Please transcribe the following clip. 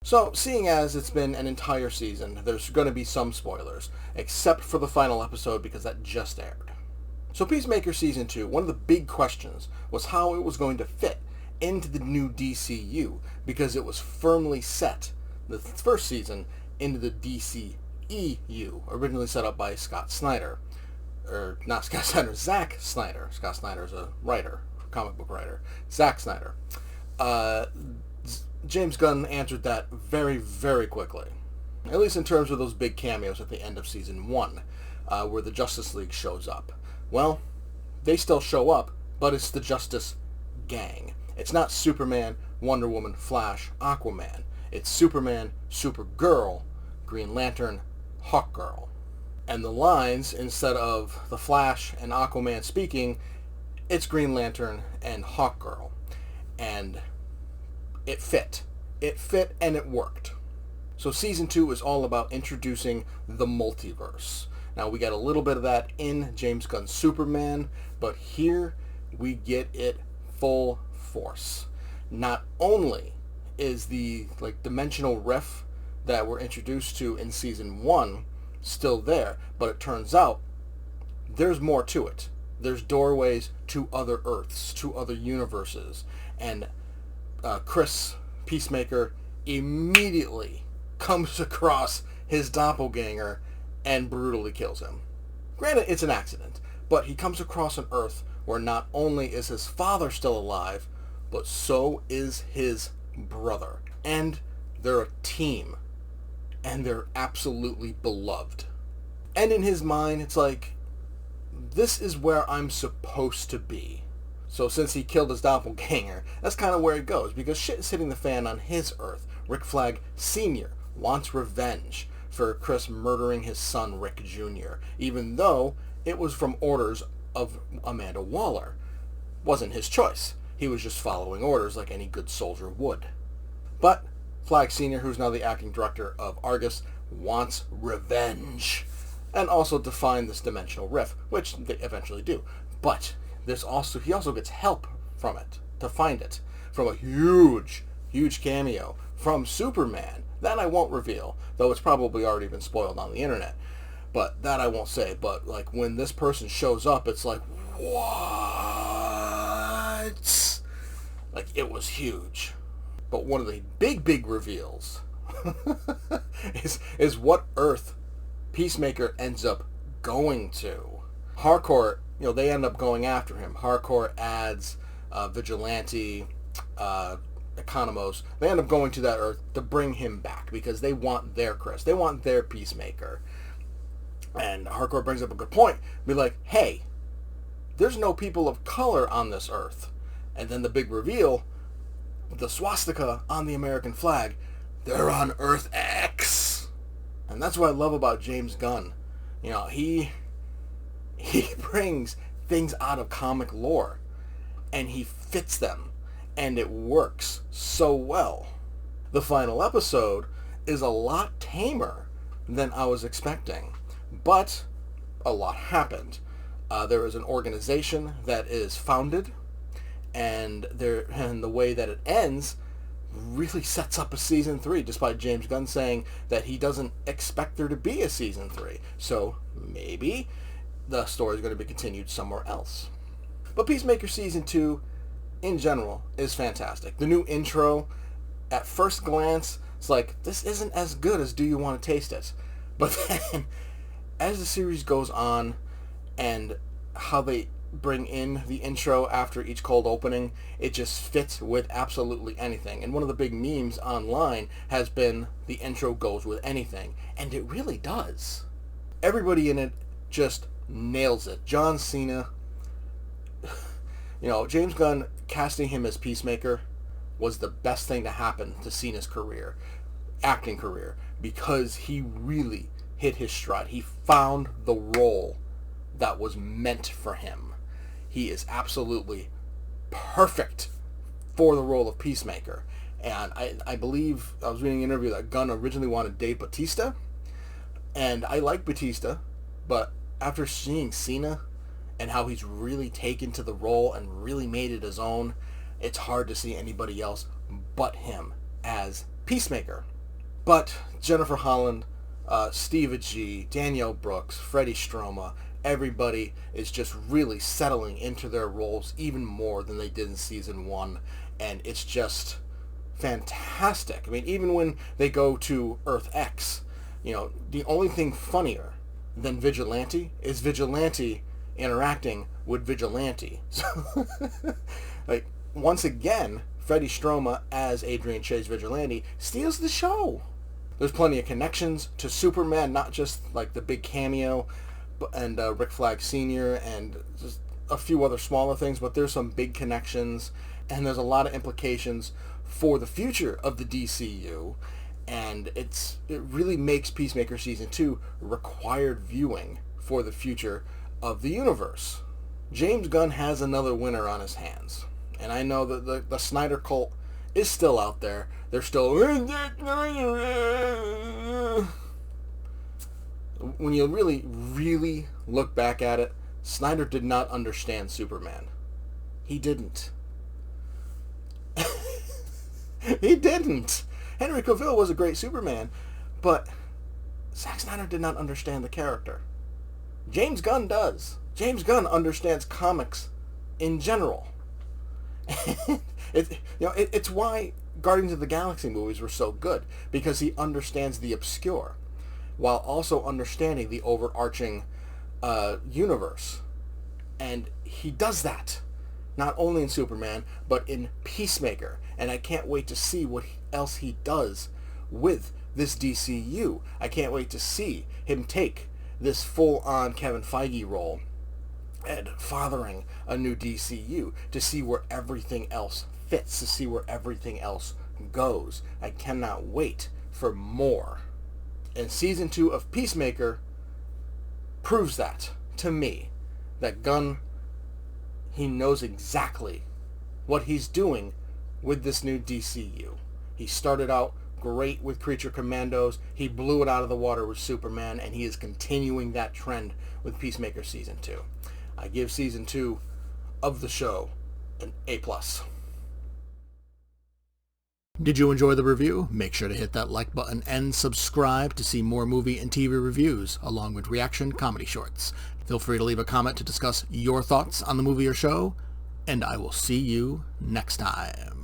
So, seeing as it's been an entire season, there's going to be some spoilers, except for the final episode because that just aired. So Peacemaker Season 2, one of the big questions was how it was going to fit into the new DCU, because it was firmly set, the first season, into the DCEU, originally set up by Scott Snyder. Or, not Scott Snyder, Zack Snyder. Scott Snyder's a writer, comic book writer. Zack Snyder. James Gunn answered that very, very quickly. At least in terms of those big cameos at the end of Season 1, where the Justice League shows up. Well, they still show up, but it's the Justice Gang. It's not Superman, Wonder Woman, Flash, Aquaman. It's Superman, Supergirl, Green Lantern, Hawkgirl. And the lines, instead of the Flash and Aquaman speaking, it's Green Lantern and Hawkgirl. And it fit. It fit and it worked. So Season 2 is all about introducing the multiverse. Now, we got a little bit of that in James Gunn's Superman, but here we get it full force. Not only is the dimensional rift that we're introduced to in Season 1 still there, but it turns out there's more to it. There's doorways to other Earths, to other universes, and Chris, Peacemaker, immediately comes across his doppelganger and brutally kills him. Granted, it's an accident, but he comes across an Earth where not only is his father still alive, but so is his brother. And they're a team. And they're absolutely beloved. And in his mind, it's like, this is where I'm supposed to be. So since he killed his doppelganger, that's kind of where it goes, because shit is hitting the fan on his Earth. Rick Flag Sr. wants revenge for Chris murdering his son Rick Jr., even though it was from orders of Amanda Waller. Wasn't his choice. He was just following orders like any good soldier would. But Flag Sr., who's now the acting director of Argus, wants revenge. And also to find this dimensional rift, which they eventually do. But he also gets help from it, to find it, from a huge, huge cameo from Superman. That I won't reveal, though it's probably already been spoiled on the internet. But that I won't say. But when this person shows up, it's like, what? It was huge. But one of the big, big reveals is what Earth Peacemaker ends up going to. Harcourt, they end up going after him. Harcourt adds Vigilante, Economos. They end up going to that Earth to bring him back because they want their Chris. They want their Peacemaker. And Harcourt brings up a good point. Be like, hey, there's no people of color on this Earth. And then the big reveal, the swastika on the American flag, they're on Earth X. And that's what I love about James Gunn. He brings things out of comic lore and he fits them and it works so well. The final episode is a lot tamer than I was expecting, but a lot happened. There is an organization that is founded, and the way that it ends really sets up a Season 3, despite James Gunn saying that he doesn't expect there to be a Season 3. So maybe the story is going to be continued somewhere else. But Peacemaker Season 2, in general, is fantastic. The new intro, at first glance, it's like, this isn't as good as Do You Want to Taste It? But then, as the series goes on, and how they bring in the intro after each cold opening, it just fits with absolutely anything. And one of the big memes online has been the intro goes with anything. And it really does. Everybody in it just nails it. John Cena, James Gunn casting him as Peacemaker was the best thing to happen to Cena's career, acting career, because he really hit his stride. He found the role that was meant for him. He is absolutely perfect for the role of Peacemaker. And I believe, I was reading an interview that Gunn originally wanted Dave Bautista. And I like Bautista, but after seeing Cena and how he's really taken to the role and really made it his own, it's hard to see anybody else but him as Peacemaker. But Jennifer Holland, Steve G, Danielle Brooks, Freddie Stroma, everybody is just really settling into their roles even more than they did in season 1, and it's just fantastic. I mean, even when they go to Earth X, the only thing funnier than Vigilante is Vigilante interacting with Vigilante. So, like, once again, Freddie Stroma as Adrian Che's Vigilante steals the show. There's plenty of connections to Superman, not just like the big cameo and Rick Flag Sr. and just a few other smaller things, but there's some big connections, and there's a lot of implications for the future of the DCU, and it really makes Peacemaker Season 2 required viewing for the future of the universe. James Gunn has another winner on his hands, and I know that the Snyder cult is still out there. They're still... When you really, really look back at it, Snyder did not understand Superman. He didn't. He didn't. Henry Cavill was a great Superman, but Zack Snyder did not understand the character. James Gunn does. James Gunn understands comics in general. It's why Guardians of the Galaxy movies were so good, because he understands the obscure while also understanding the overarching universe. And he does that not only in Superman, but in Peacemaker. And I can't wait to see what else he does with this DCU. I can't wait to see him take this full-on Kevin Feige role and fathering a new DCU, to see where everything else fits, to see where everything else goes. I cannot wait for more. And Season 2 of Peacemaker proves that to me, that Gunn, he knows exactly what he's doing with this new DCU. He started out great with Creature Commandos, he blew it out of the water with Superman, and he is continuing that trend with Peacemaker Season 2. I give Season 2 of the show an A+. Did you enjoy the review? Make sure to hit that like button and subscribe to see more movie and TV reviews, along with reaction comedy shorts. Feel free to leave a comment to discuss your thoughts on the movie or show, and I will see you next time.